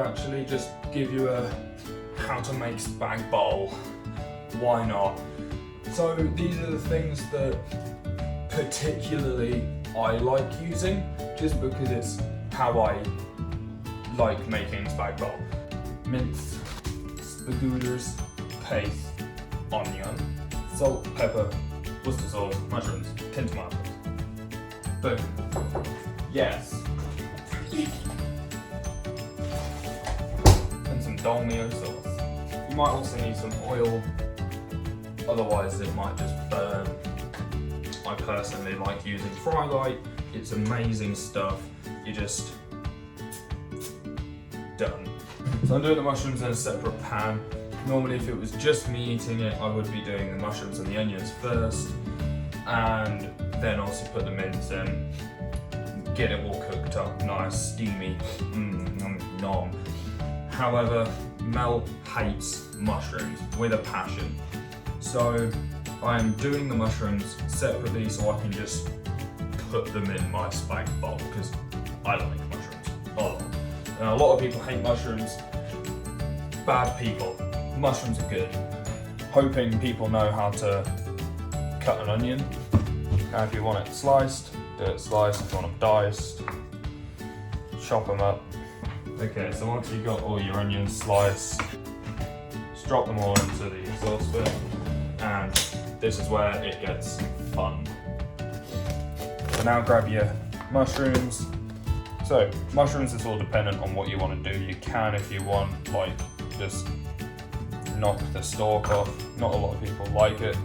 actually just give you a how to make spag bowl. Why not? So these are the things that particularly I like using, just because it's how I like making spag bowl. Mince, SPAGOODERS, paste, onion, salt, pepper, Worcester sauce, mushrooms, tinned tomatoes. Boom. Yes. And some dolmio sauce. You might also need some oil, otherwise it might just burn. I personally like using fry light. It's amazing stuff. You just done. So I'm doing the mushrooms in a separate pan. Normally if it was just me eating it, I would be doing the mushrooms and the onions first, and then also put the mince in, get it all cooked up, nice, steamy, nom. However, Mel hates mushrooms with a passion. So I'm doing the mushrooms separately so I can just put them in my spag bowl, because I like mushrooms a lot. And a lot of people hate mushrooms. Bad people. Mushrooms are good. Hoping people know how to cut an onion. Now if you want it sliced, do it sliced. If you want them diced, chop them up. Okay, so once you've got all your onions sliced, just drop them all into the saucepan, and this is where it gets fun. So now grab your mushrooms. So mushrooms is all dependent on what you want to do. You can, if you want, like just knock the stalk off. Not a lot of people like it.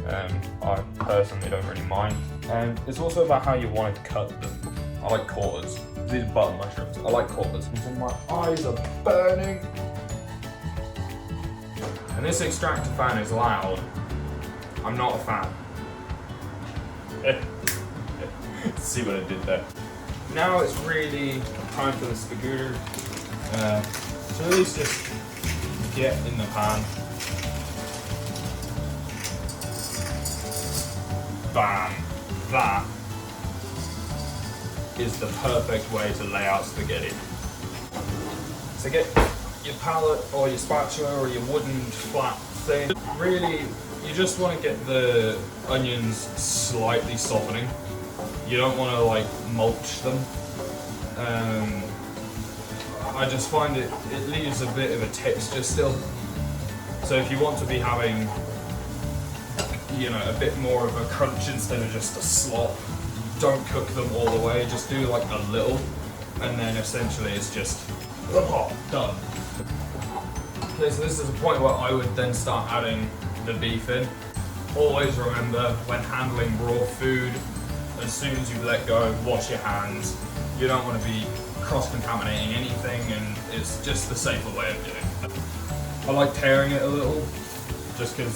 I personally don't really mind. And it's also about how you want to cut them. I like quarters. These are button mushrooms. I like quarters. And my eyes are burning. And this extractor fan is loud. I'm not a fan. See what I did there. Now it's really time for the SPAGOODER. So at least just get in the pan. Bam! That is the perfect way to lay out spaghetti. So get your palette or your spatula or your wooden flat thing. Really, you just want to get the onions slightly softening. You don't want to like mulch them. I just find it leaves a bit of a texture still. So if you want to be having, you know, a bit more of a crunch instead of just a slop, don't cook them all the way, just do like a little, and then essentially it's just done. Okay, so this is a point where I would then start adding the beef in. Always remember, when handling raw food, as soon as you let go, wash your hands. You don't want to be cross-contaminating anything, and it's just the safer way of doing it. I like tearing it a little, just because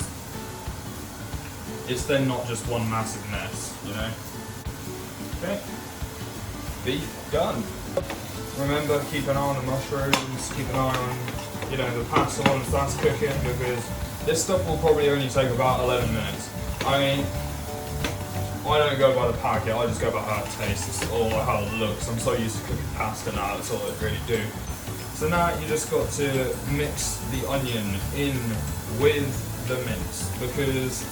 it's then not just one massive mess, you know? Okay, beef done. Remember, keep an eye on the mushrooms, keep an eye on, you know, the pasta once that's cooking, because this stuff will probably only take about 11 minutes. I mean, I don't go by the packet, I just go by how it tastes or how it looks. I'm so used to cooking pasta now, that's all I really do. So now you just got to mix the onion in with the mince, because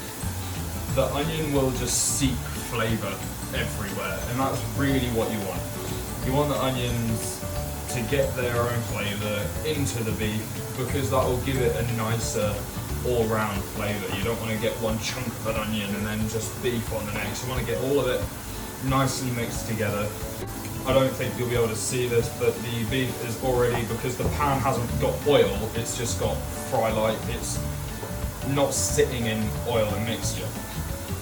the onion will just seep flavour everywhere, and that's really what you want. You want the onions to get their own flavour into the beef, because that will give it a nicer all-round flavour. You don't want to get one chunk of an onion and then just beef on the next. You want to get all of it nicely mixed together. I don't think you'll be able to see this, but the beef is already, because the pan hasn't got oil, it's just got fry light. It's not sitting in oil and mixture.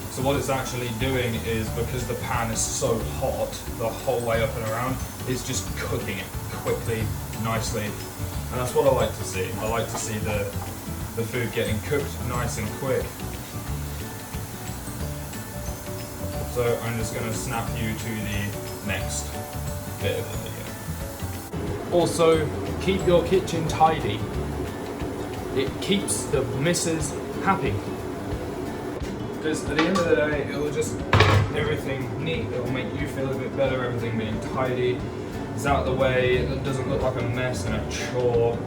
So what it's actually doing is, because the pan is so hot the whole way up and around, it's just cooking it quickly, nicely. And that's what I like to see. I like to see the food getting cooked nice and quick. So I'm just going to snap you to the next bit of the video. Also, keep your kitchen tidy. It keeps the missus happy. Because at the end of the day, it will just everything neat. It will make you feel a bit better. Everything being tidy. It's out of the way, it doesn't look like a mess and a chore.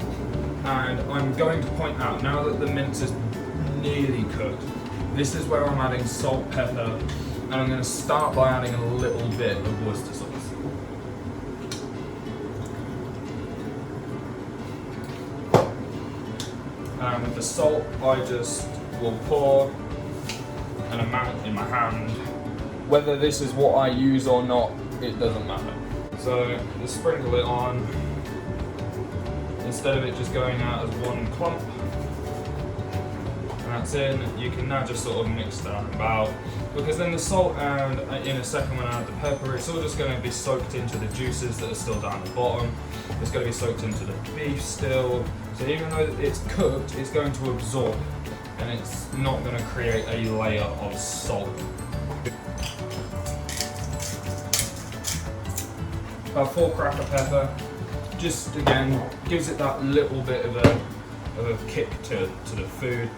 And I'm going to point out, now that the mince is nearly cooked, this is where I'm adding salt, pepper, and I'm going to start by adding a little bit of Worcester sauce. And with the salt, I just will pour an amount in my hand. Whether this is what I use or not, it doesn't matter. So just sprinkle it on, instead of it just going out as one clump. And that's in. You can now just sort of mix that about, because then the salt, and in a second when I add the pepper, it's all just going to be soaked into the juices that are still down the bottom. It's going to be soaked into the beef still. So even though it's cooked, it's going to absorb, and it's not going to create a layer of salt. About 4 cracker pepper, just again gives it that little bit of a kick to the food.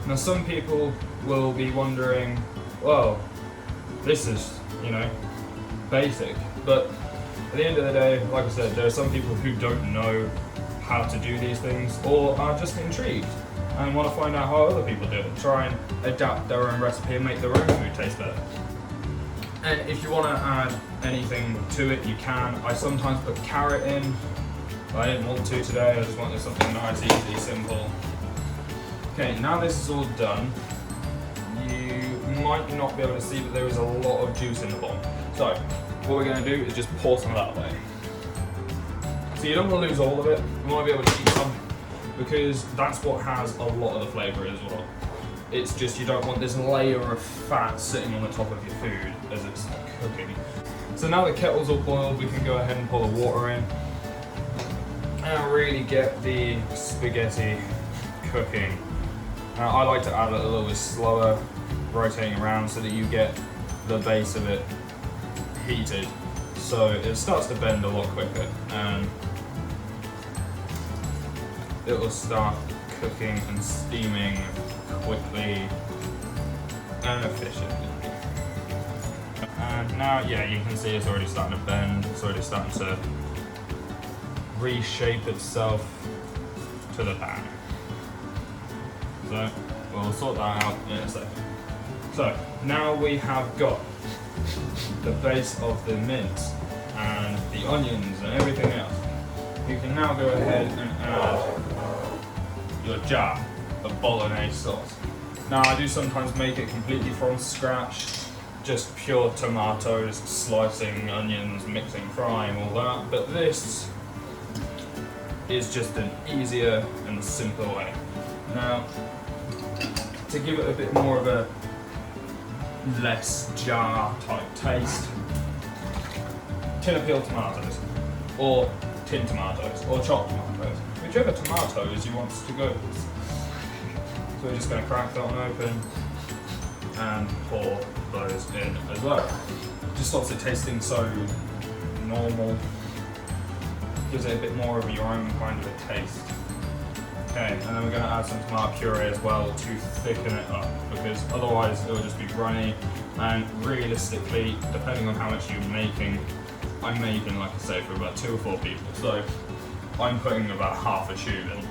Now some people will be wondering, well, this is, you know, basic, but at the end of the day, like I said, there are some people who don't know how to do these things, or are just intrigued and want to find out how other people do it, try and adapt their own recipe and make their own food taste better. And if you want to add anything to it, you can. I sometimes put carrot in. I didn't want to today, I just wanted something nice, easy, simple. Okay, now this is all done, you might not be able to see, but there is a lot of juice in the bottom. So, what we're going to do is just pour some of that away. So you don't want to lose all of it, you want to be able to eat some, because that's what has a lot of the flavour as well. It's just you don't want this layer of fat sitting on the top of your food as it's cooking. So now the kettle's all boiled, we can go ahead and pour the water in and really get the spaghetti cooking. Now I like to add it a little bit slower, rotating around so that you get the base of it heated, so it starts to bend a lot quicker and it will start cooking and steaming quickly and efficiently. And now, yeah, you can see it's already starting to bend, it's already starting to reshape itself to the pan. So we'll sort that out in a second. So now we have got the base of the mince and the onions and everything else. You can now go ahead and add your jar of bolognese sauce. Now I do sometimes make it completely from scratch, just pure tomatoes, slicing onions, mixing, frying, all that, but this is just an easier and simpler way. Now, to give it a bit more of a less jar type taste, tin of peeled tomatoes, or tin tomatoes, or chopped tomatoes, whichever tomatoes you want to go with. So we're just going to crack that one open and pour those in as well. Just stops it tasting so normal, gives it a bit more of your own kind of a taste. Okay, and then we're going to add some tomato puree as well to thicken it up, because otherwise it will just be runny, and realistically, depending on how much you're making, I'm making, like I say, for about 2 or 4 people, so I'm putting about half a tube in.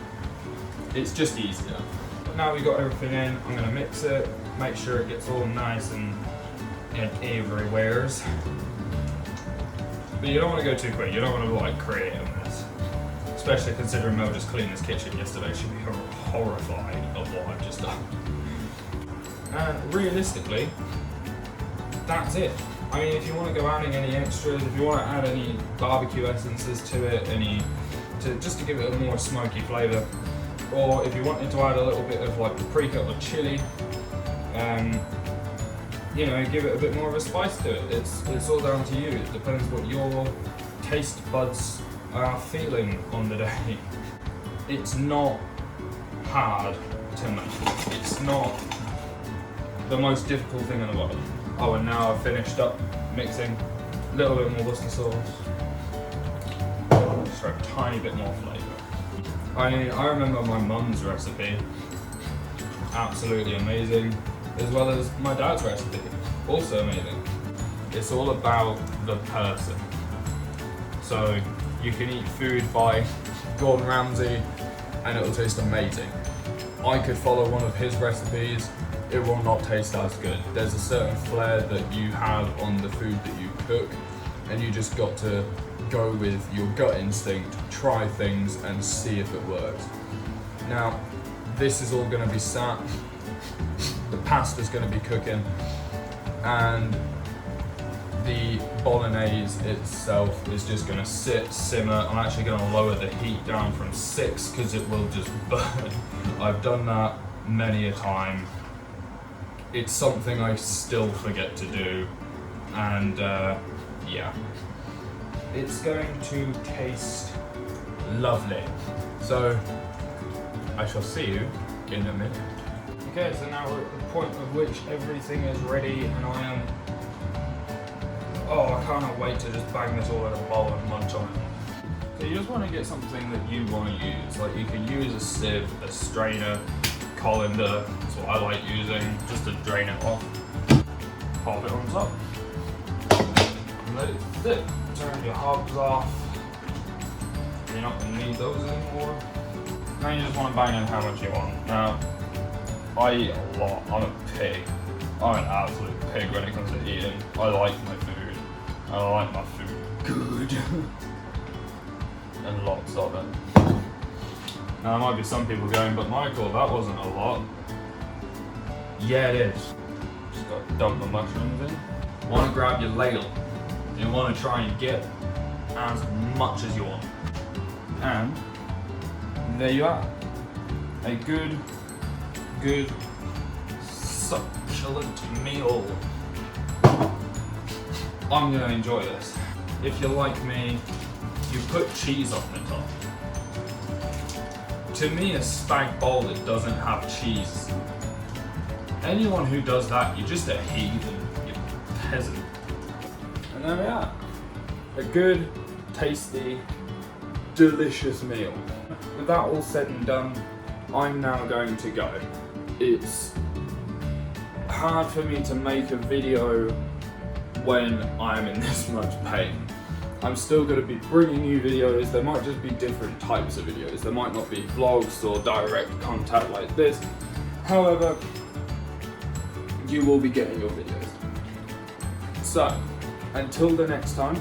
It's just easier. But now we've got everything in, I'm going to mix it, make sure it gets all nice and everywheres. But you don't want to go too quick, you don't want to like create a mess. Especially considering Mel just cleaned this kitchen yesterday, she'd be horrified of what I've just done. And realistically, that's it. I mean, if you want to go adding any extras, if you want to add any barbecue essences to it, just to give it a more smoky flavour, or if you wanted to add a little bit of like paprika or chili, you know, give it a bit more of a spice to it. It's all down to you. It depends what your taste buds are feeling on the day. It's not hard to make. It's not the most difficult thing in the world. Oh, and now I've finished up mixing a little bit more Worcester sauce, just for a tiny bit more flavour. I remember my mum's recipe, absolutely amazing, as well as my dad's recipe, also amazing. It's all about the person. So You can eat food by Gordon Ramsay and it'll taste amazing. I could follow one of his recipes, it will not taste as good. There's a certain flair that you have on the food that you cook, and you just got to go with your gut instinct, try things and see if it works. Now, this is all gonna be sat, the pasta's gonna be cooking, and the bolognese itself is just gonna sit, simmer. I'm actually gonna lower the heat down from 6 because it will just burn. I've done that many a time. It's something I still forget to do, and yeah. It's going to taste lovely. So, I shall see you in a minute. Okay, so now we're at the point at which everything is ready and I am... Oh, I cannot wait to just bang this all in a bowl and munch on it. So you just want to get something that you want to use. Like you can use a sieve, a strainer, colander, that's what I like using, just to drain it off. Pop it on top. And let it sit. Turn your hobs off. You're not going to need those anymore. Now you just want to bang in how much you want. Now, I eat a lot. I'm a pig. I'm an absolute pig when it comes to eating. I like my food. I like my food good. And lots of it. Now there might be some people going, but Michael, that wasn't a lot. Yeah, it is. Just got to dump the mushrooms in. You want to grab your ladle. You want to try and get as much as you want. And there you are. A good, succulent meal. I'm going to enjoy this. If you're like me, you put cheese on the top. To me, a spag bowl that doesn't have cheese, anyone who does that, you're just a heathen, you're a peasant. And there we are. A good, tasty, delicious meal. With that all said and done, I'm now going to go. It's hard for me to make a video when I'm in this much pain. I'm still going to be bringing you videos. There might just be different types of videos. There might not be vlogs or direct contact like this. However, you will be getting your videos. So, until the next time,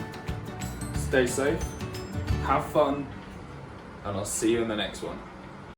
stay safe, have fun, and I'll see you in the next one.